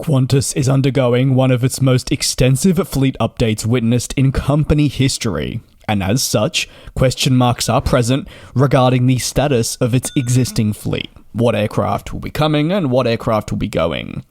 Qantas is undergoing one of its most extensive fleet updates witnessed in company history, and as such, question marks are present regarding the status of its existing fleet. What aircraft will be coming and what aircraft will be going.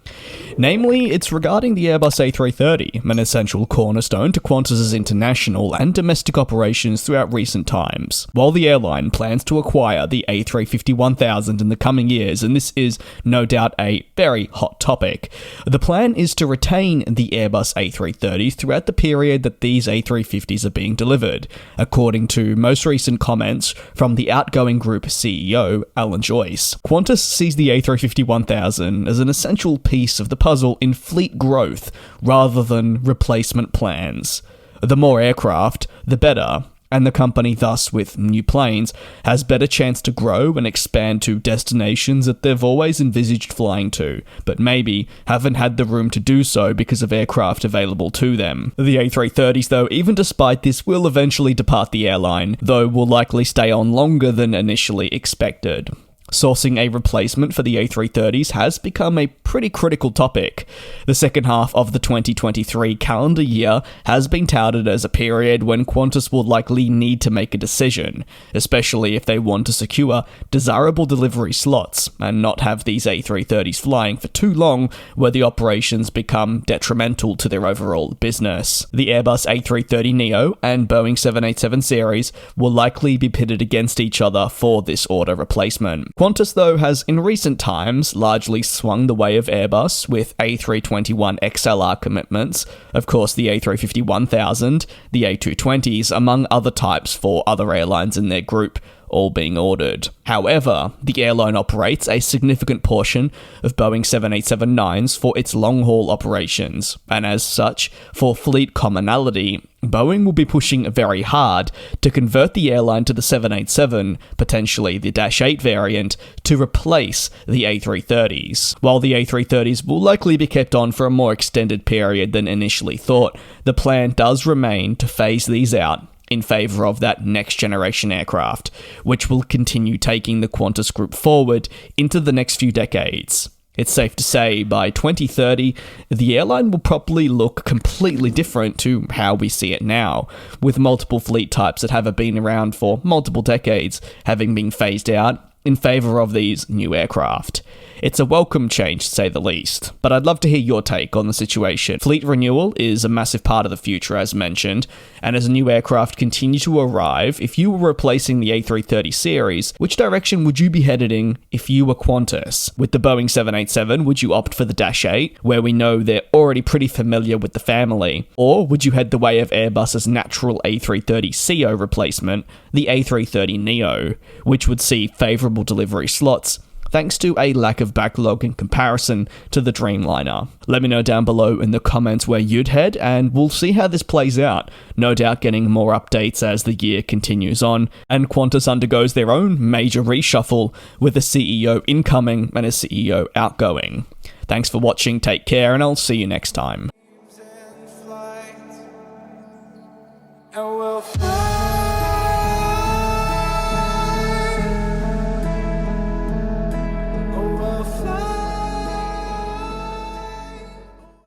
Namely, it's regarding the Airbus A330, an essential cornerstone to Qantas's international and domestic operations throughout recent times. While the airline plans to acquire the A350-1000 in the coming years, and this is no doubt a very hot topic, the plan is to retain the Airbus A330s throughout the period that these A350s are being delivered, according to most recent comments from the outgoing group CEO, Alan Joyce. Qantas sees the A350-1000 as an essential piece of the puzzle in fleet growth rather than replacement plans. The more aircraft, the better, and the company thus, with new planes, has better chance to grow and expand to destinations that they've always envisaged flying to, but maybe haven't had the room to do so because of aircraft available to them. The A330s, though, even despite this, will eventually depart the airline, though will likely stay on longer than initially expected. Sourcing a replacement for the A330s has become a pretty critical topic. The second half of the 2023 calendar year has been touted as a period when Qantas will likely need to make a decision, especially if they want to secure desirable delivery slots and not have these A330s flying for too long where the operations become detrimental to their overall business. The Airbus A330neo and Boeing 787 series will likely be pitted against each other for this order replacement. Qantas, though, has in recent times largely swung the way of Airbus with A321XLR commitments, of course the A350-1000, the A220s, among other types for other airlines in their group, all being ordered. However, the airline operates a significant portion of Boeing 787-9s for its long-haul operations, and as such, for fleet commonality, Boeing will be pushing very hard to convert the airline to the 787, potentially the Dash 8 variant, to replace the A330s. While the A330s will likely be kept on for a more extended period than initially thought, the plan does remain to phase these out in favour of that next generation aircraft, which will continue taking the Qantas group forward into the next few decades. It's safe to say by 2030, the airline will probably look completely different to how we see it now, with multiple fleet types that have been around for multiple decades having been phased out in favour of these new aircraft. It's a welcome change, to say the least, but I'd love to hear your take on the situation. Fleet renewal is a massive part of the future, as mentioned, and as new aircraft continue to arrive, if you were replacing the A330 series, which direction would you be headed in if you were Qantas? With the Boeing 787, would you opt for the Dash 8, where we know they're already pretty familiar with the family? Or would you head the way of Airbus's natural A330ceo replacement, the A330neo, which would see favourable delivery slots, thanks to a lack of backlog in comparison to the Dreamliner? Let me know down below in the comments where you'd head, and we'll see how this plays out. No doubt getting more updates as the year continues on, and Qantas undergoes their own major reshuffle with a CEO incoming and a CEO outgoing. Thanks for watching, take care, and I'll see you next time.